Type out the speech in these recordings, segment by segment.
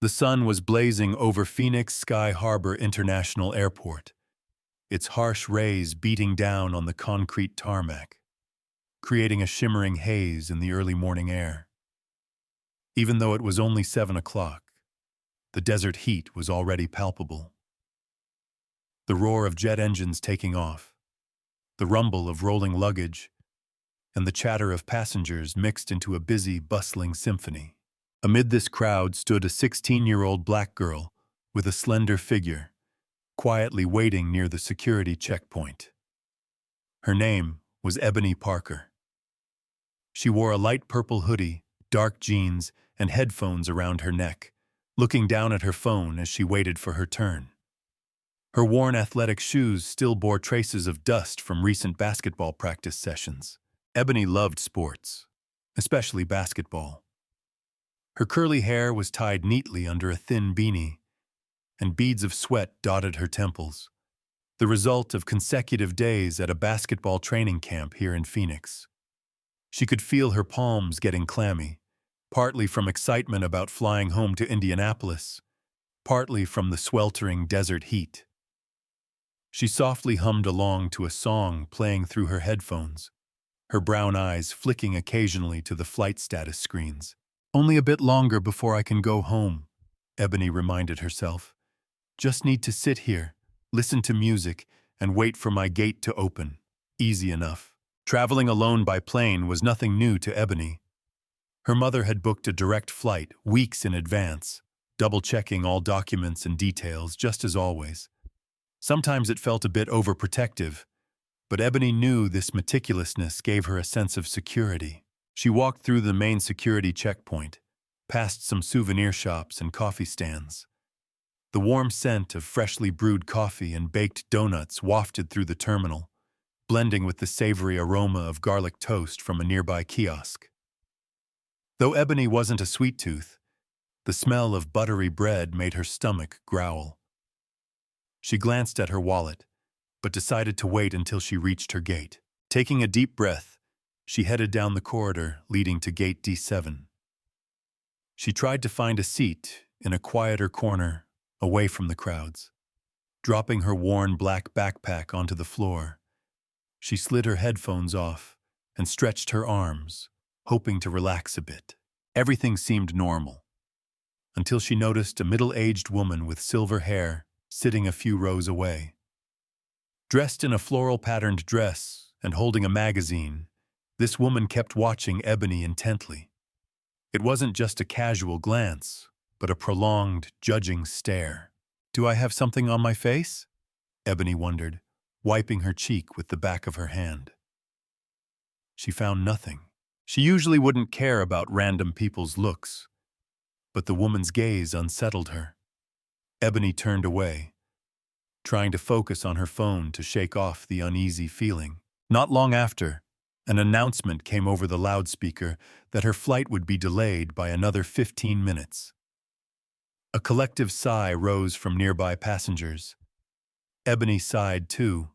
The sun was blazing over Phoenix Sky Harbor International Airport, its harsh rays beating down on the concrete tarmac, creating a shimmering haze in the early morning air. Even though it was only 7 o'clock, the desert heat was already palpable. The roar of jet engines taking off, the rumble of rolling luggage, and the chatter of passengers mixed into a busy, bustling symphony. Amid this crowd stood a 16-year-old black girl with a slender figure, quietly waiting near the security checkpoint. Her name was Ebony Parker. She wore a light purple hoodie, dark jeans, and headphones around her neck, looking down at her phone as she waited for her turn. Her worn athletic shoes still bore traces of dust from recent basketball practice sessions. Ebony loved sports, especially basketball. Her curly hair was tied neatly under a thin beanie, and beads of sweat dotted her temples, the result of consecutive days at a basketball training camp here in Phoenix. She could feel her palms getting clammy, partly from excitement about flying home to Indianapolis, partly from the sweltering desert heat. She softly hummed along to a song playing through her headphones, her brown eyes flicking occasionally to the flight status screens. "Only a bit longer before I can go home," Ebony reminded herself. "Just need to sit here, listen to music, and wait for my gate to open. Easy enough." Traveling alone by plane was nothing new to Ebony. Her mother had booked a direct flight weeks in advance, double-checking all documents and details just as always. Sometimes it felt a bit overprotective, but Ebony knew this meticulousness gave her a sense of security. She walked through the main security checkpoint, past some souvenir shops and coffee stands. The warm scent of freshly brewed coffee and baked donuts wafted through the terminal, blending with the savory aroma of garlic toast from a nearby kiosk. Though Ebony wasn't a sweet tooth, the smell of buttery bread made her stomach growl. She glanced at her wallet, but decided to wait until she reached her gate. Taking a deep breath, she headed down the corridor leading to gate D7. She tried to find a seat in a quieter corner, away from the crowds. Dropping her worn black backpack onto the floor, she slid her headphones off and stretched her arms, hoping to relax a bit. Everything seemed normal, until she noticed a middle-aged woman with silver hair sitting a few rows away. Dressed in a floral-patterned dress and holding a magazine, this woman kept watching Ebony intently. It wasn't just a casual glance, but a prolonged, judging stare. "Do I have something on my face?" Ebony wondered, wiping her cheek with the back of her hand. She found nothing. She usually wouldn't care about random people's looks, but the woman's gaze unsettled her. Ebony turned away, trying to focus on her phone to shake off the uneasy feeling. Not long after, an announcement came over the loudspeaker that her flight would be delayed by another 15 minutes. A collective sigh rose from nearby passengers. Ebony sighed too,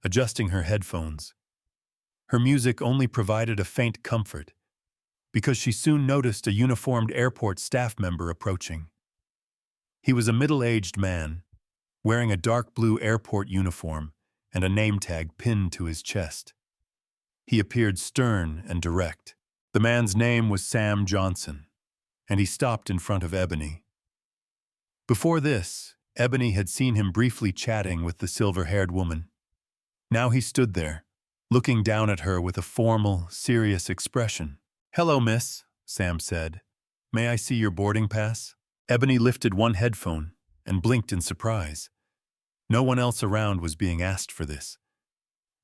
adjusting her headphones. Her music only provided a faint comfort, because she soon noticed a uniformed airport staff member approaching. He was a middle-aged man, wearing a dark blue airport uniform and a name tag pinned to his chest. He appeared stern and direct. The man's name was Sam Johnson, and he stopped in front of Ebony. Before this, Ebony had seen him briefly chatting with the silver-haired woman. Now he stood there, looking down at her with a formal, serious expression. "Hello, miss," Sam said. "May I see your boarding pass?" Ebony lifted one headphone and blinked in surprise. No one else around was being asked for this.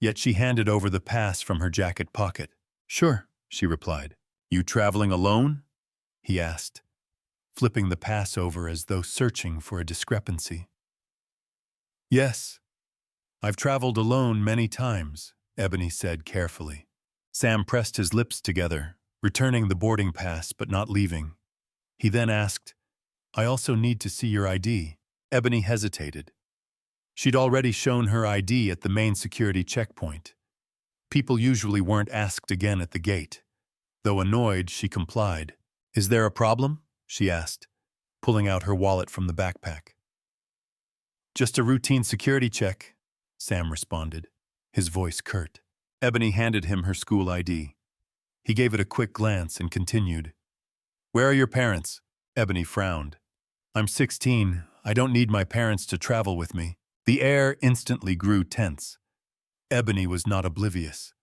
Yet she handed over the pass from her jacket pocket. "Sure," she replied. "You traveling alone?" he asked, flipping the pass over as though searching for a discrepancy. "Yes, I've traveled alone many times," Ebony said carefully. Sam pressed his lips together, returning the boarding pass but not leaving. He then asked, "I also need to see your ID." Ebony hesitated. She'd already shown her ID at the main security checkpoint. People usually weren't asked again at the gate. Though annoyed, she complied. "Is there a problem?" she asked, pulling out her wallet from the backpack. "Just a routine security check," Sam responded, his voice curt. Ebony handed him her school ID. He gave it a quick glance and continued. "Where are your parents?" Ebony frowned. "I'm 16. I don't need my parents to travel with me." The air instantly grew tense. Ebony was not oblivious.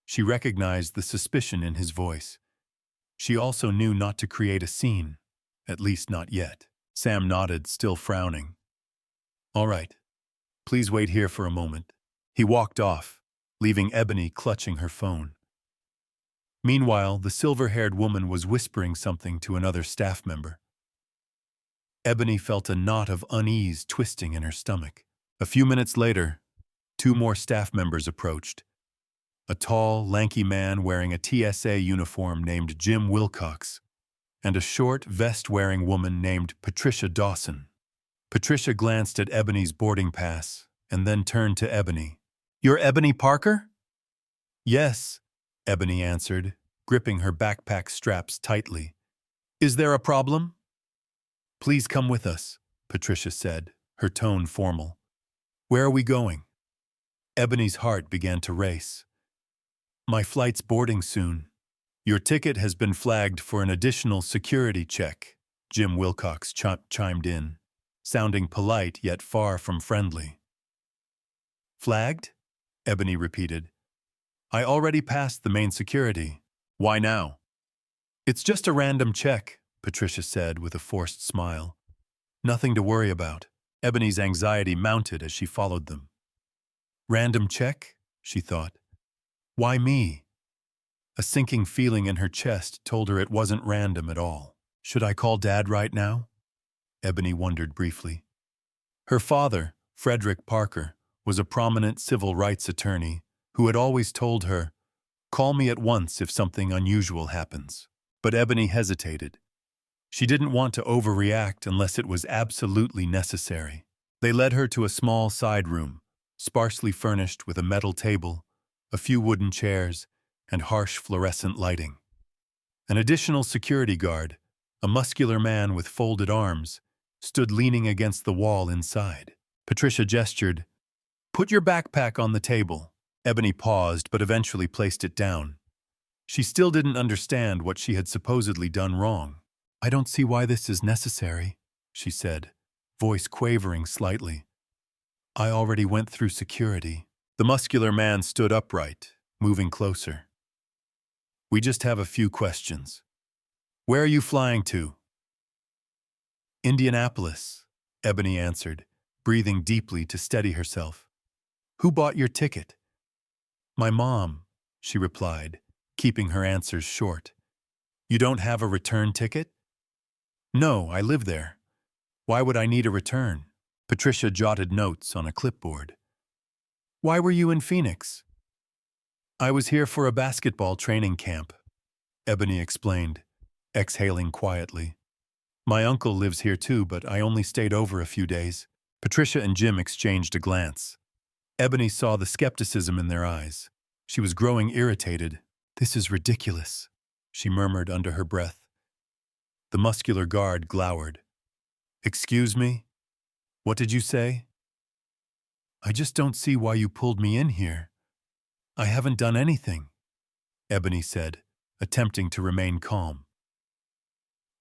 She recognized the suspicion in his voice. She also knew not to create a scene, at least not yet. Sam nodded, still frowning. "All right. Please wait here for a moment." He walked off, leaving Ebony clutching her phone. Meanwhile, the silver-haired woman was whispering something to another staff member. Ebony felt a knot of unease twisting in her stomach. A few minutes later, 2 more staff members approached. A tall, lanky man wearing a TSA uniform named Jim Wilcox, and a short, vest-wearing woman named Patricia Dawson. Patricia glanced at Ebony's boarding pass and then turned to Ebony. "You're Ebony Parker?" "Yes," Ebony answered, gripping her backpack straps tightly. "Is there a problem?" "Please come with us," Patricia said, her tone formal. "Where are we going?" Ebony's heart began to race. "My flight's boarding soon. Your ticket has been flagged for an additional security check," Jim Wilcox chimed in, sounding polite yet far from friendly. "Flagged?" Ebony repeated. "I already passed the main security. Why now?" "It's just a random check," Patricia said with a forced smile. "Nothing to worry about." Ebony's anxiety mounted as she followed them. "Random check?" she thought. "Why me?" A sinking feeling in her chest told her it wasn't random at all. "Should I call Dad right now?" Ebony wondered briefly. Her father, Frederick Parker, was a prominent civil rights attorney who had always told her, "Call me at once if something unusual happens." But Ebony hesitated. She didn't want to overreact unless it was absolutely necessary. They led her to a small side room, sparsely furnished with a metal table, a few wooden chairs, and harsh fluorescent lighting. An additional security guard, a muscular man with folded arms, stood leaning against the wall inside. Patricia gestured, "Put your backpack on the table." Ebony paused, but eventually placed it down. She still didn't understand what she had supposedly done wrong. "I don't see why this is necessary," she said, voice quavering slightly. "I already went through security." The muscular man stood upright, moving closer. "We just have a few questions. Where are you flying to?" "Indianapolis," Ebony answered, breathing deeply to steady herself. "Who bought your ticket?" "My mom," she replied, keeping her answers short. "You don't have a return ticket?" "No, I live there. Why would I need a return?" Patricia jotted notes on a clipboard. "Why were you in Phoenix?" "I was here for a basketball training camp," Ebony explained, exhaling quietly. "My uncle lives here too, but I only stayed over a few days." Patricia and Jim exchanged a glance. Ebony saw the skepticism in their eyes. She was growing irritated. "This is ridiculous," she murmured under her breath. The muscular guard glowered. "Excuse me? What did you say?" "I just don't see why you pulled me in here. I haven't done anything," Ebony said, attempting to remain calm.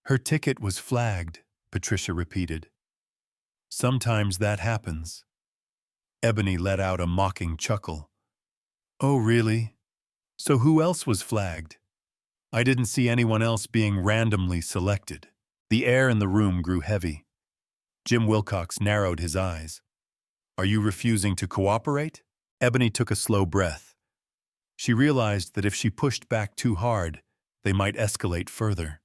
"Her ticket was flagged," Patricia repeated. "Sometimes that happens." Ebony let out a mocking chuckle. "Oh, really? So who else was flagged?" "I didn't see anyone else being randomly selected." The air in the room grew heavy. Jim Wilcox narrowed his eyes. "Are you refusing to cooperate?" Ebony took a slow breath. She realized that if she pushed back too hard, they might escalate further.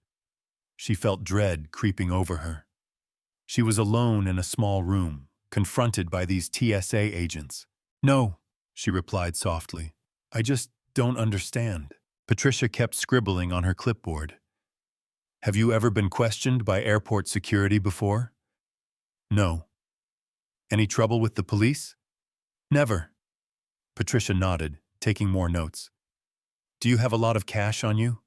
She felt dread creeping over her. She was alone in a small room, confronted by these TSA agents. "No," she replied softly. "I just don't understand." Patricia kept scribbling on her clipboard. "Have you ever been questioned by airport security before?" "No." "Any trouble with the police?" "Never." Patricia nodded, taking more notes. "Do you have a lot of cash on you?"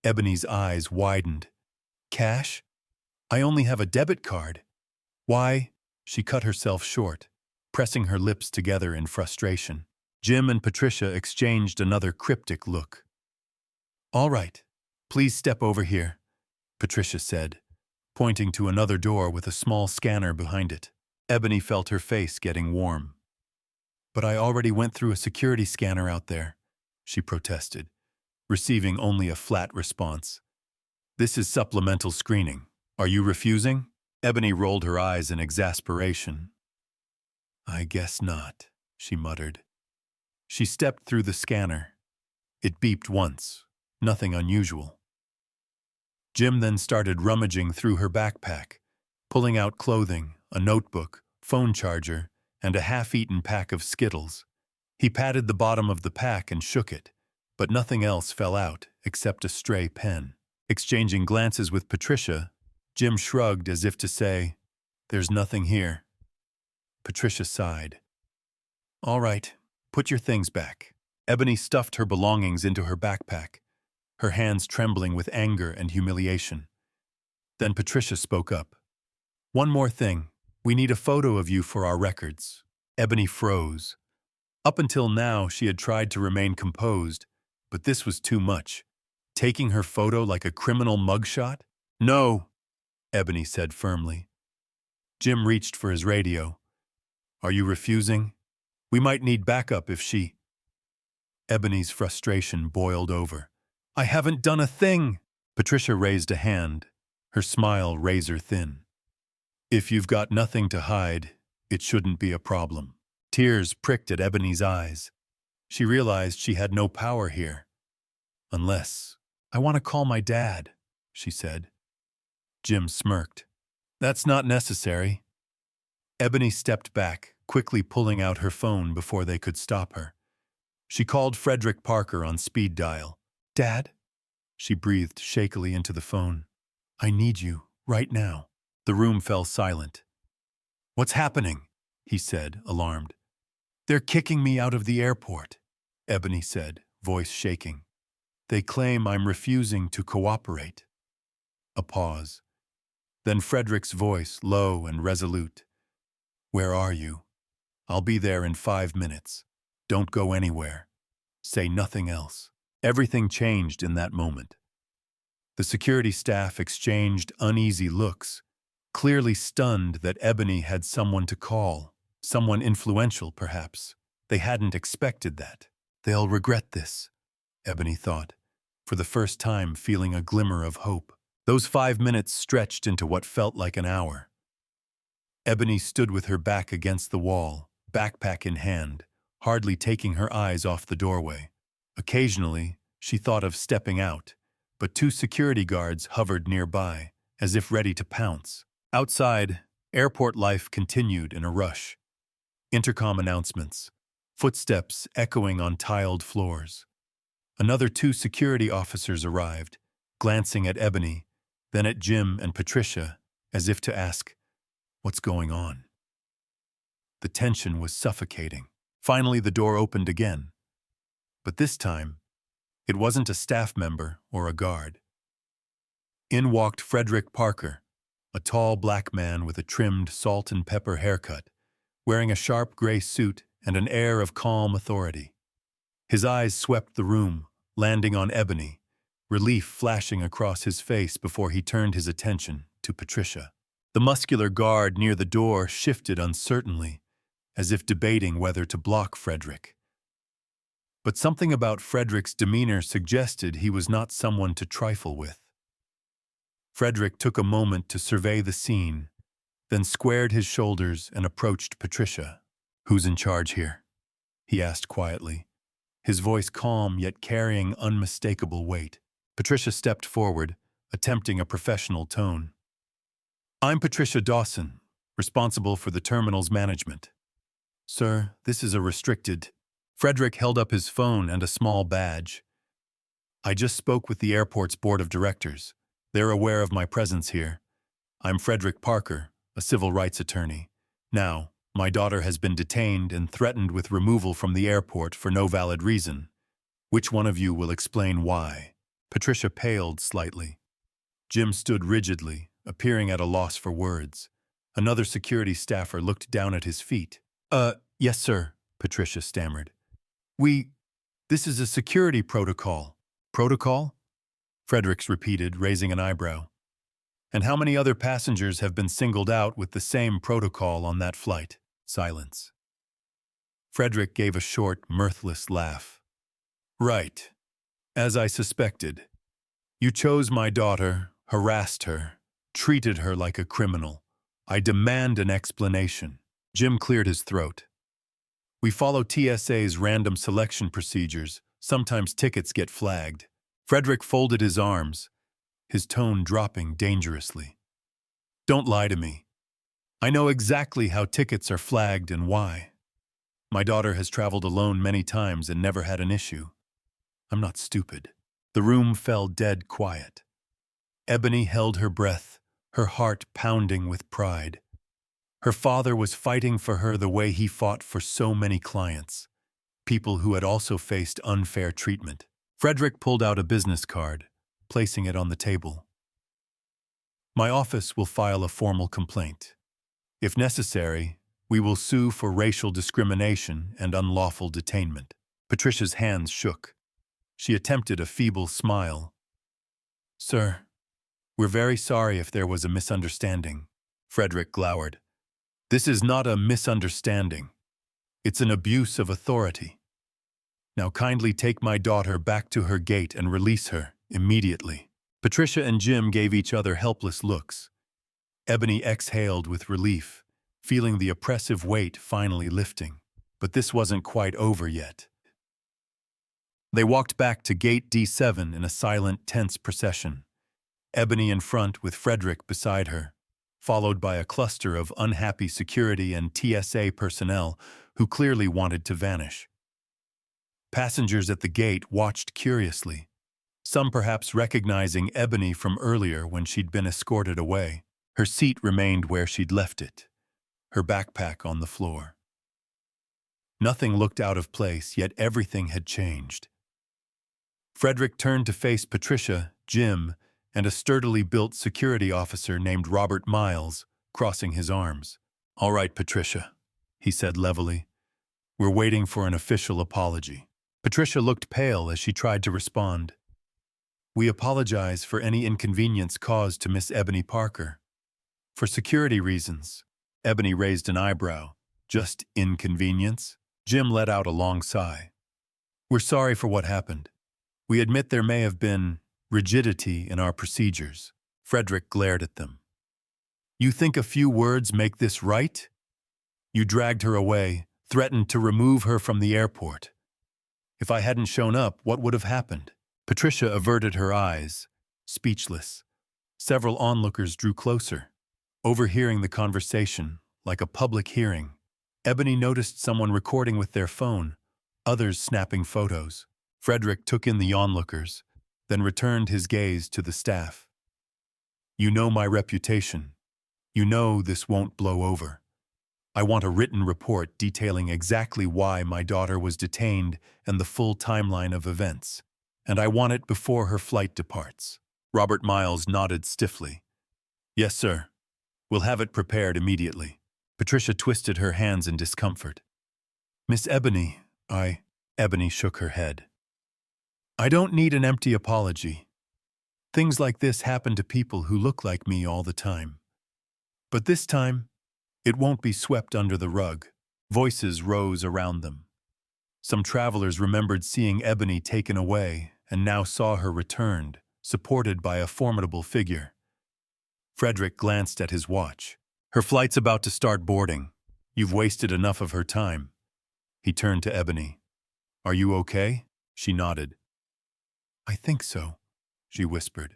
Ebony's eyes widened. "Cash? I only have a debit card. Why? She cut herself short, pressing her lips together in frustration. Jim and Patricia exchanged another cryptic look. All right, please step over here, Patricia said, pointing to another door with a small scanner behind it. Ebony felt her face getting warm. But I already went through a security scanner out there, she protested, receiving only a flat response. This is supplemental screening. Are you refusing? Ebony rolled her eyes in exasperation. I guess not, she muttered. She stepped through the scanner. It beeped once, nothing unusual. Jim then started rummaging through her backpack, pulling out clothing, a notebook, phone charger, and a half-eaten pack of Skittles. He patted the bottom of the pack and shook it, but nothing else fell out except a stray pen. Exchanging glances with Patricia, Jim shrugged as if to say, "There's nothing here." Patricia sighed. All right, put your things back. Ebony stuffed her belongings into her backpack, her hands trembling with anger and humiliation. Then Patricia spoke up. One more thing. We need a photo of you for our records. Ebony froze. Up until now, she had tried to remain composed, but this was too much. Taking her photo like a criminal mugshot? No, Ebony said firmly. Jim reached for his radio. Are you refusing? We might need backup if she... Ebony's frustration boiled over. I haven't done a thing! Patricia raised a hand, her smile razor-thin. If you've got nothing to hide, it shouldn't be a problem. Tears pricked at Ebony's eyes. She realized she had no power here. Unless, I want to call my dad, she said. Jim smirked. That's not necessary. Ebony stepped back, quickly pulling out her phone before they could stop her. She called Frederick Parker on speed dial. Dad? She breathed shakily into the phone. I need you, right now. The room fell silent. What's happening? He said, alarmed. They're kicking me out of the airport, Ebony said, voice shaking. They claim I'm refusing to cooperate. A pause. Then Frederick's voice, low and resolute. Where are you? I'll be there in 5 minutes. Don't go anywhere. Say nothing else. Everything changed in that moment. The security staff exchanged uneasy looks, clearly stunned that Ebony had someone to call, someone influential, perhaps. They hadn't expected that. They'll regret this, Ebony thought, for the first time feeling a glimmer of hope. Those 5 minutes stretched into what felt like an hour. Ebony stood with her back against the wall, backpack in hand, hardly taking her eyes off the doorway. Occasionally, she thought of stepping out, but 2 security guards hovered nearby, as if ready to pounce. Outside, airport life continued in a rush. Intercom announcements, footsteps echoing on tiled floors. Another 2 security officers arrived, glancing at Ebony, then at Jim and Patricia, as if to ask, what's going on? The tension was suffocating. Finally, the door opened again. But this time, it wasn't a staff member or a guard. In walked Frederick Parker, a tall black man with a trimmed salt and pepper haircut, wearing a sharp gray suit and an air of calm authority. His eyes swept the room, landing on Ebony, relief flashing across his face before he turned his attention to Patricia. The muscular guard near the door shifted uncertainly, as if debating whether to block Frederick. But something about Frederick's demeanor suggested he was not someone to trifle with. Frederick took a moment to survey the scene, then squared his shoulders and approached Patricia. Who's in charge here? He asked quietly, his voice calm yet carrying unmistakable weight. Patricia stepped forward, attempting a professional tone. I'm Patricia Dawson, responsible for the terminal's management. Sir, this is a restricted... Frederick held up his phone and a small badge. I just spoke with the airport's board of directors. They're aware of my presence here. I'm Frederick Parker, a civil rights attorney. Now, my daughter has been detained and threatened with removal from the airport for no valid reason. Which one of you will explain why? Patricia paled slightly. Jim stood rigidly, appearing at a loss for words. Another security staffer looked down at his feet. Yes, sir," Patricia stammered. This is a security protocol." "Protocol?" Fredericks repeated, raising an eyebrow. "And how many other passengers have been singled out with the same protocol on that flight?" Silence. Frederick gave a short, mirthless laugh. "Right. As I suspected. You chose my daughter, harassed her, treated her like a criminal. I demand an explanation." Jim cleared his throat. "We follow TSA's random selection procedures. Sometimes tickets get flagged." Frederick folded his arms, his tone dropping dangerously. "Don't lie to me. I know exactly how tickets are flagged and why. My daughter has traveled alone many times and never had an issue. I'm not stupid." The room fell dead quiet. Ebony held her breath, her heart pounding with pride. Her father was fighting for her the way he fought for so many clients, people who had also faced unfair treatment. Frederick pulled out a business card, placing it on the table. "My office will file a formal complaint. If necessary, we will sue for racial discrimination and unlawful detainment." Patricia's hands shook. She attempted a feeble smile. "Sir, we're very sorry if there was a misunderstanding." Frederick glowered. "This is not a misunderstanding. It's an abuse of authority. Now kindly take my daughter back to her gate and release her immediately." Patricia and Jim gave each other helpless looks. Ebony exhaled with relief, feeling the oppressive weight finally lifting. But this wasn't quite over yet. They walked back to gate D7 in a silent, tense procession. Ebony in front with Frederick beside her, followed by a cluster of unhappy security and TSA personnel who clearly wanted to vanish. Passengers at the gate watched curiously, some perhaps recognizing Ebony from earlier when she'd been escorted away. Her seat remained where she'd left it, her backpack on the floor. Nothing looked out of place, yet everything had changed. Frederick turned to face Patricia, Jim, and a sturdily built security officer named Robert Miles, crossing his arms. "All right, Patricia," he said levelly. "We're waiting for an official apology." Patricia looked pale as she tried to respond. "We apologize for any inconvenience caused to Miss Ebony Parker. For security reasons." Ebony raised an eyebrow. "Just inconvenience?" Jim let out a long sigh. "We're sorry for what happened. We admit there may have been rigidity in our procedures." Frederick glared at them. "You think a few words make this right? You dragged her away, threatened to remove her from the airport. If I hadn't shown up, what would have happened?" Patricia averted her eyes, speechless. Several onlookers drew closer, overhearing the conversation, like a public hearing. Ebony noticed someone recording with their phone, others snapping photos. Frederick took in the onlookers, then returned his gaze to the staff. "You know my reputation. You know this won't blow over. I want a written report detailing exactly why my daughter was detained and the full timeline of events. And I want it before her flight departs." Robert Miles nodded stiffly. "Yes, sir. We'll have it prepared immediately." Patricia twisted her hands in discomfort. "Miss Ebony, Ebony shook her head. "I don't need an empty apology. Things like this happen to people who look like me all the time. But this time, it won't be swept under the rug." Voices rose around them. Some travelers remembered seeing Ebony taken away and now saw her returned, supported by a formidable figure. Frederick glanced at his watch. "Her flight's about to start boarding. You've wasted enough of her time." He turned to Ebony. "Are you okay?" She nodded. "I think so," she whispered.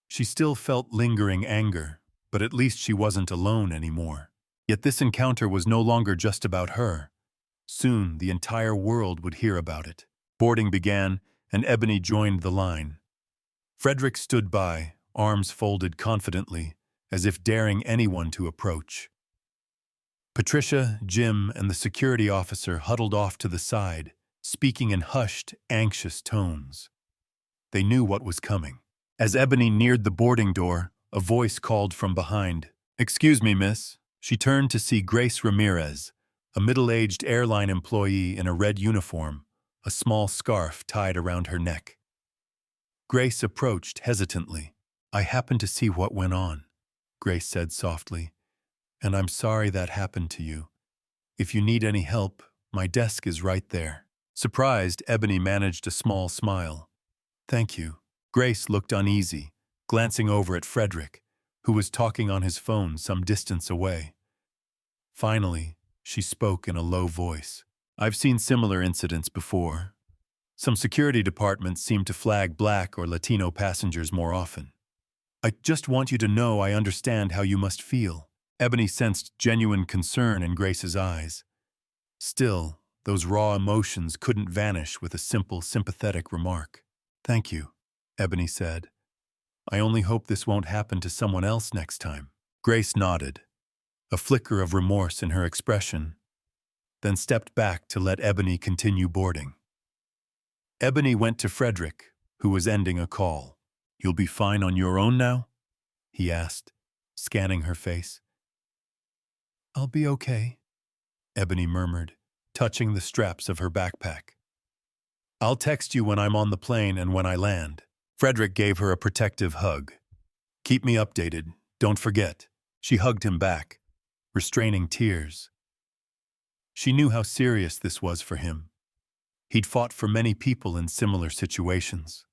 She still felt lingering anger, but at least she wasn't alone anymore. Yet this encounter was no longer just about her. Soon the entire world would hear about it. Boarding began, and Ebony joined the line. Frederick stood by, arms folded confidently, as if daring anyone to approach. Patricia, Jim, and the security officer huddled off to the side, speaking in hushed, anxious tones. They knew what was coming. As Ebony neared the boarding door, a voice called from behind. "Excuse me, miss." She turned to see Grace Ramirez, a middle-aged airline employee in a red uniform, a small scarf tied around her neck. Grace approached hesitantly. "I happened to see what went on," Grace said softly, "and I'm sorry that happened to you. If you need any help, my desk is right there." Surprised, Ebony managed a small smile. "Thank you." Grace looked uneasy, glancing over at Frederick, who was talking on his phone some distance away. Finally, she spoke in a low voice. "I've seen similar incidents before. Some security departments seem to flag Black or Latino passengers more often. I just want you to know I understand how you must feel." Ebony sensed genuine concern in Grace's eyes. Still, those raw emotions couldn't vanish with a simple, sympathetic remark. "Thank you," Ebony said. "I only hope this won't happen to someone else next time." Grace nodded, a flicker of remorse in her expression, then stepped back to let Ebony continue boarding. Ebony went to Frederick, who was ending a call. "You'll be fine on your own now?" he asked, scanning her face. "I'll be okay," Ebony murmured, touching the straps of her backpack. "I'll text you when I'm on the plane and when I land." Frederick gave her a protective hug. "Keep me updated, don't forget." She hugged him back, restraining tears. She knew how serious this was for him. He'd fought for many people in similar situations.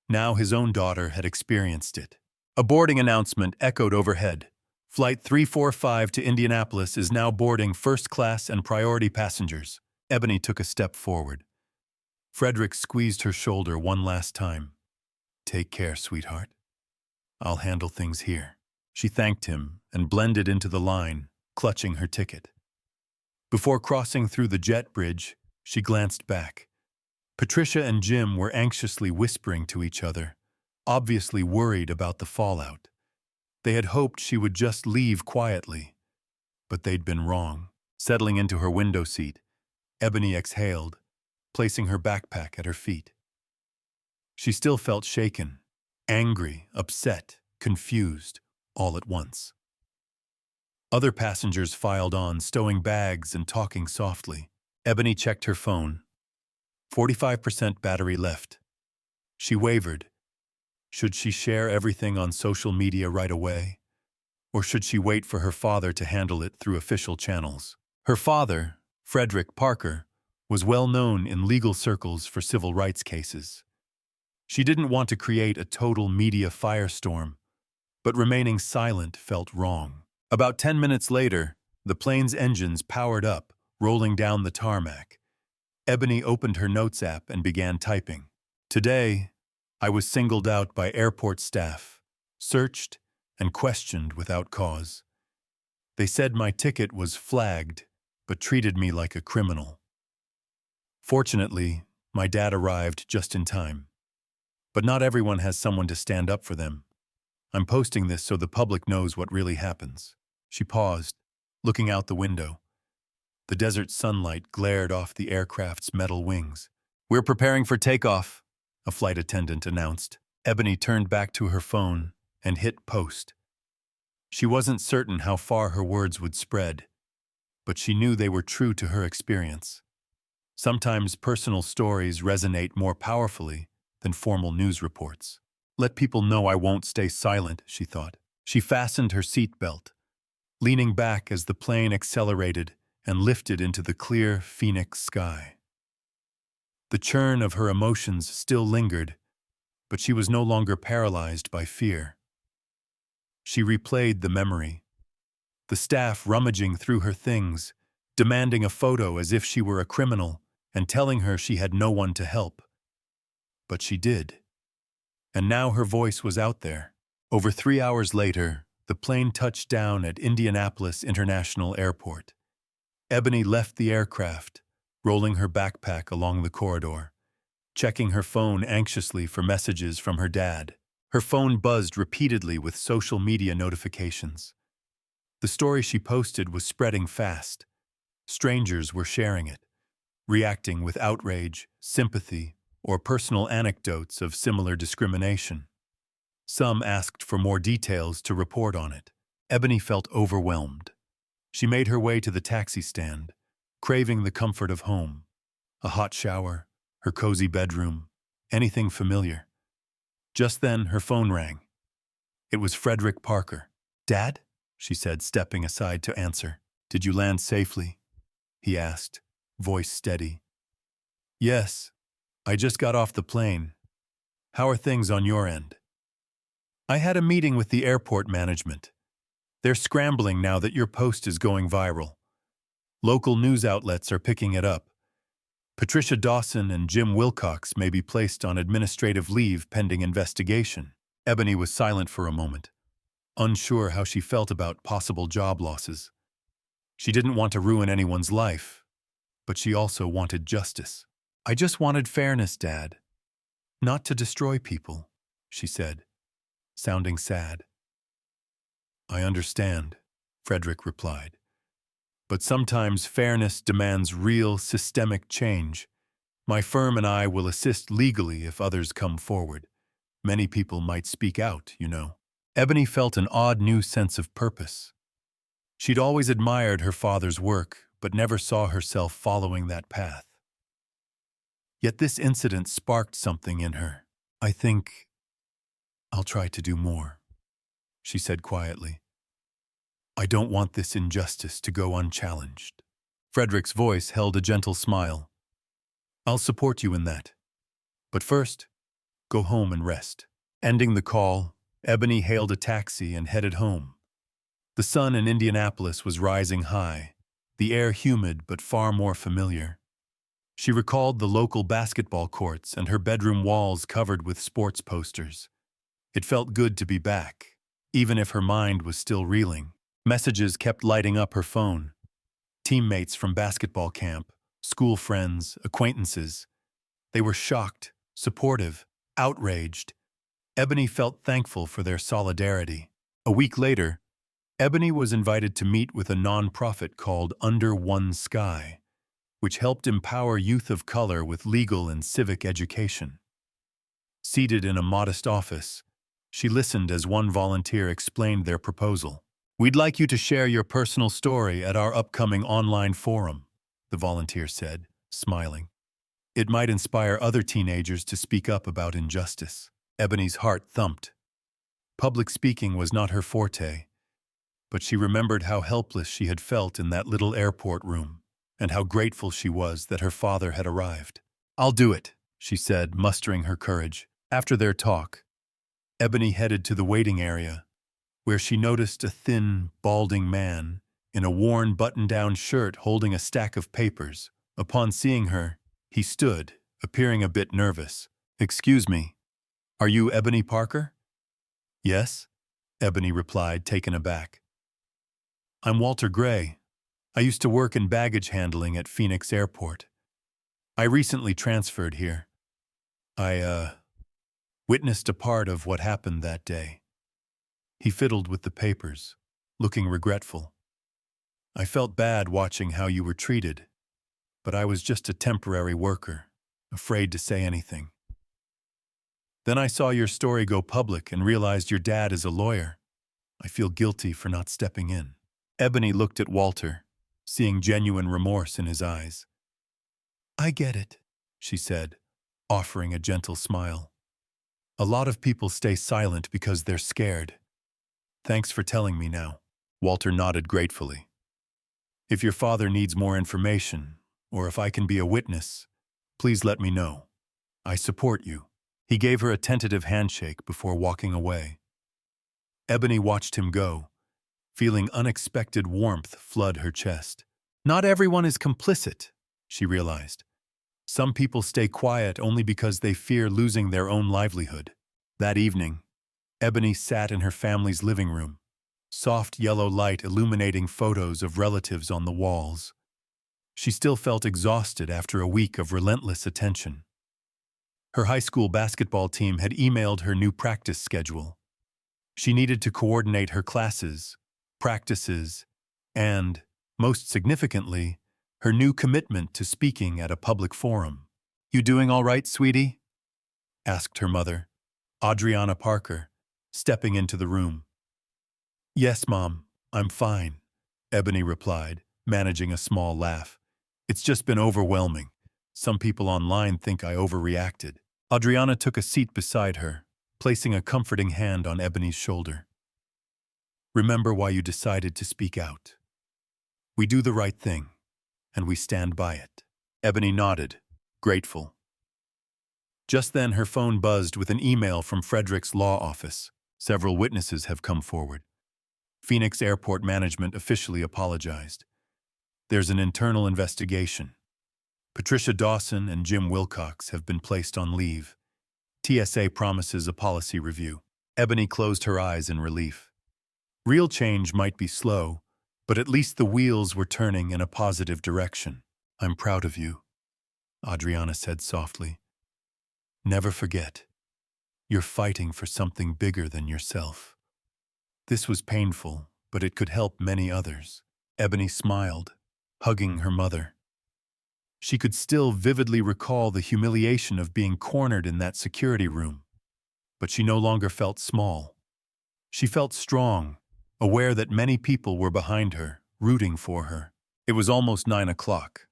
Now his own daughter had experienced it. A boarding announcement echoed overhead. "Flight 345 to Indianapolis is now boarding first-class and priority passengers." Ebony took a step forward. Frederick squeezed her shoulder one last time. "Take care, sweetheart. I'll handle things here." She thanked him and blended into the line, clutching her ticket. Before crossing through the jet bridge, she glanced back. Patricia and Jim were anxiously whispering to each other, obviously worried about the fallout. They had hoped she would just leave quietly, but they'd been wrong. Settling into her window seat, Ebony exhaled, placing her backpack at her feet. She still felt shaken, angry, upset, confused, all at once. Other passengers filed on, stowing bags and talking softly. Ebony checked her phone. 45% battery left. She wavered. Should she share everything on social media right away? Or should she wait for her father to handle it through official channels? Her father, Frederick Parker, was well known in legal circles for civil rights cases. She didn't want to create a total media firestorm, but remaining silent felt wrong. About 10 minutes later, the plane's engines powered up, rolling down the tarmac. Ebony opened her notes app and began typing. "Today, I was singled out by airport staff, searched and questioned without cause. They said my ticket was flagged, but treated me like a criminal. Fortunately, my dad arrived just in time. But not everyone has someone to stand up for them. I'm posting this so the public knows what really happens." She paused, looking out the window. The desert sunlight glared off the aircraft's metal wings. "We're preparing for takeoff," a flight attendant announced. Ebony turned back to her phone and hit post. She wasn't certain how far her words would spread, but she knew they were true to her experience. Sometimes personal stories resonate more powerfully than formal news reports. "Let people know I won't stay silent," she thought. She fastened her seatbelt, leaning back as the plane accelerated and lifted into the clear Phoenix sky. The churn of her emotions still lingered, but she was no longer paralyzed by fear. She replayed the memory. The staff rummaging through her things, demanding a photo as if she were a criminal, and telling her she had no one to help. But she did. And now her voice was out there. Over 3 hours later, the plane touched down at Indianapolis International Airport. Ebony left the aircraft, rolling her backpack along the corridor, checking her phone anxiously for messages from her dad. Her phone buzzed repeatedly with social media notifications. The story she posted was spreading fast. Strangers were sharing it, reacting with outrage, sympathy, or personal anecdotes of similar discrimination. Some asked for more details to report on it. Ebony felt overwhelmed. She made her way to the taxi stand, craving the comfort of home. A hot shower, her cozy bedroom, anything familiar. Just then, her phone rang. It was Frederick Parker. "Dad?" she said, stepping aside to answer. "Did you land safely?" he asked, voice steady. "Yes, I just got off the plane. How are things on your end?" "I had a meeting with the airport management. They're scrambling now that your post is going viral. Local news outlets are picking it up. Patricia Dawson and Jim Wilcox may be placed on administrative leave pending investigation." Ebony was silent for a moment, unsure how she felt about possible job losses. She didn't want to ruin anyone's life, but she also wanted justice. "I just wanted fairness, Dad. Not to destroy people," she said, sounding sad. "I understand," Frederick replied. "But sometimes fairness demands real systemic change. My firm and I will assist legally if others come forward. Many people might speak out, you know." Ebony felt an odd new sense of purpose. She'd always admired her father's work, but never saw herself following that path. Yet this incident sparked something in her. "I think I'll try to do more," she said quietly. "I don't want this injustice to go unchallenged." Frederick's voice held a gentle smile. "I'll support you in that. But first, go home and rest." Ending the call, Ebony hailed a taxi and headed home. The sun in Indianapolis was rising high, the air humid but far more familiar. She recalled the local basketball courts and her bedroom walls covered with sports posters. It felt good to be back, even if her mind was still reeling. Messages kept lighting up her phone. Teammates from basketball camp, school friends, acquaintances. They were shocked, supportive, outraged. Ebony felt thankful for their solidarity. A week later, Ebony was invited to meet with a nonprofit called Under One Sky, which helped empower youth of color with legal and civic education. Seated in a modest office, she listened as one volunteer explained their proposal. "We'd like you to share your personal story at our upcoming online forum," the volunteer said, smiling. "It might inspire other teenagers to speak up about injustice." Ebony's heart thumped. Public speaking was not her forte, but she remembered how helpless she had felt in that little airport room, and how grateful she was that her father had arrived. "I'll do it," she said, mustering her courage. After their talk, Ebony headed to the waiting area, where she noticed a thin, balding man in a worn button-down shirt holding a stack of papers. Upon seeing her, he stood, appearing a bit nervous. "Excuse me, are you Ebony Parker?" "Yes," Ebony replied, taken aback. "I'm Walter Gray. I used to work in baggage handling at Phoenix Airport. I recently transferred here. I witnessed a part of what happened that day." He fiddled with the papers, looking regretful. "I felt bad watching how you were treated, but I was just a temporary worker, afraid to say anything. Then I saw your story go public and realized your dad is a lawyer. I feel guilty for not stepping in." Ebony looked at Walter, seeing genuine remorse in his eyes. "I get it," she said, offering a gentle smile. "A lot of people stay silent because they're scared. Thanks for telling me now." Walter nodded gratefully. "If your father needs more information, or if I can be a witness, please let me know. I support you." He gave her a tentative handshake before walking away. Ebony watched him go, feeling unexpected warmth flood her chest. Not everyone is complicit, she realized. Some people stay quiet only because they fear losing their own livelihood. That evening, Ebony sat in her family's living room, soft yellow light illuminating photos of relatives on the walls. She still felt exhausted after a week of relentless attention. Her high school basketball team had emailed her new practice schedule. She needed to coordinate her classes, practices, and, most significantly, her new commitment to speaking at a public forum. "You doing all right, sweetie?" asked her mother, Adriana Parker, stepping into the room. "Yes, Mom, I'm fine," Ebony replied, managing a small laugh. "It's just been overwhelming. Some people online think I overreacted." Adriana took a seat beside her, placing a comforting hand on Ebony's shoulder. "Remember why you decided to speak out. We do the right thing, and we stand by it." Ebony nodded, grateful. Just then her phone buzzed with an email from Frederick's law office. "Several witnesses have come forward. Phoenix Airport management officially apologized. There's an internal investigation. Patricia Dawson and Jim Wilcox have been placed on leave. TSA promises a policy review." Ebony closed her eyes in relief. Real change might be slow, but at least the wheels were turning in a positive direction. "I'm proud of you," Adriana said softly. "Never forget, you're fighting for something bigger than yourself." This was painful, but it could help many others. Ebony smiled, hugging her mother. She could still vividly recall the humiliation of being cornered in that security room, but she no longer felt small. She felt strong, aware that many people were behind her, rooting for her. It was almost 9 o'clock.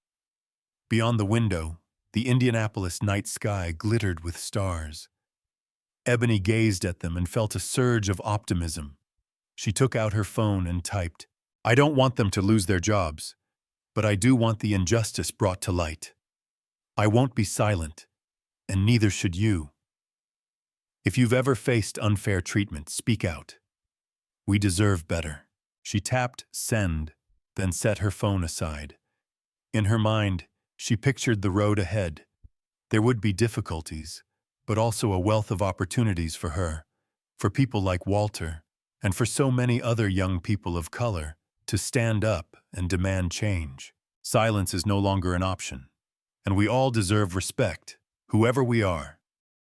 Beyond the window, the Indianapolis night sky glittered with stars. Ebony gazed at them and felt a surge of optimism. She took out her phone and typed, "I don't want them to lose their jobs, but I do want the injustice brought to light. I won't be silent, and neither should you. If you've ever faced unfair treatment, speak out. We deserve better." She tapped send, then set her phone aside. In her mind, she pictured the road ahead. There would be difficulties, but also a wealth of opportunities for her, for people like Walter, and for so many other young people of color to stand up and demand change. Silence is no longer an option, and we all deserve respect, whoever we are.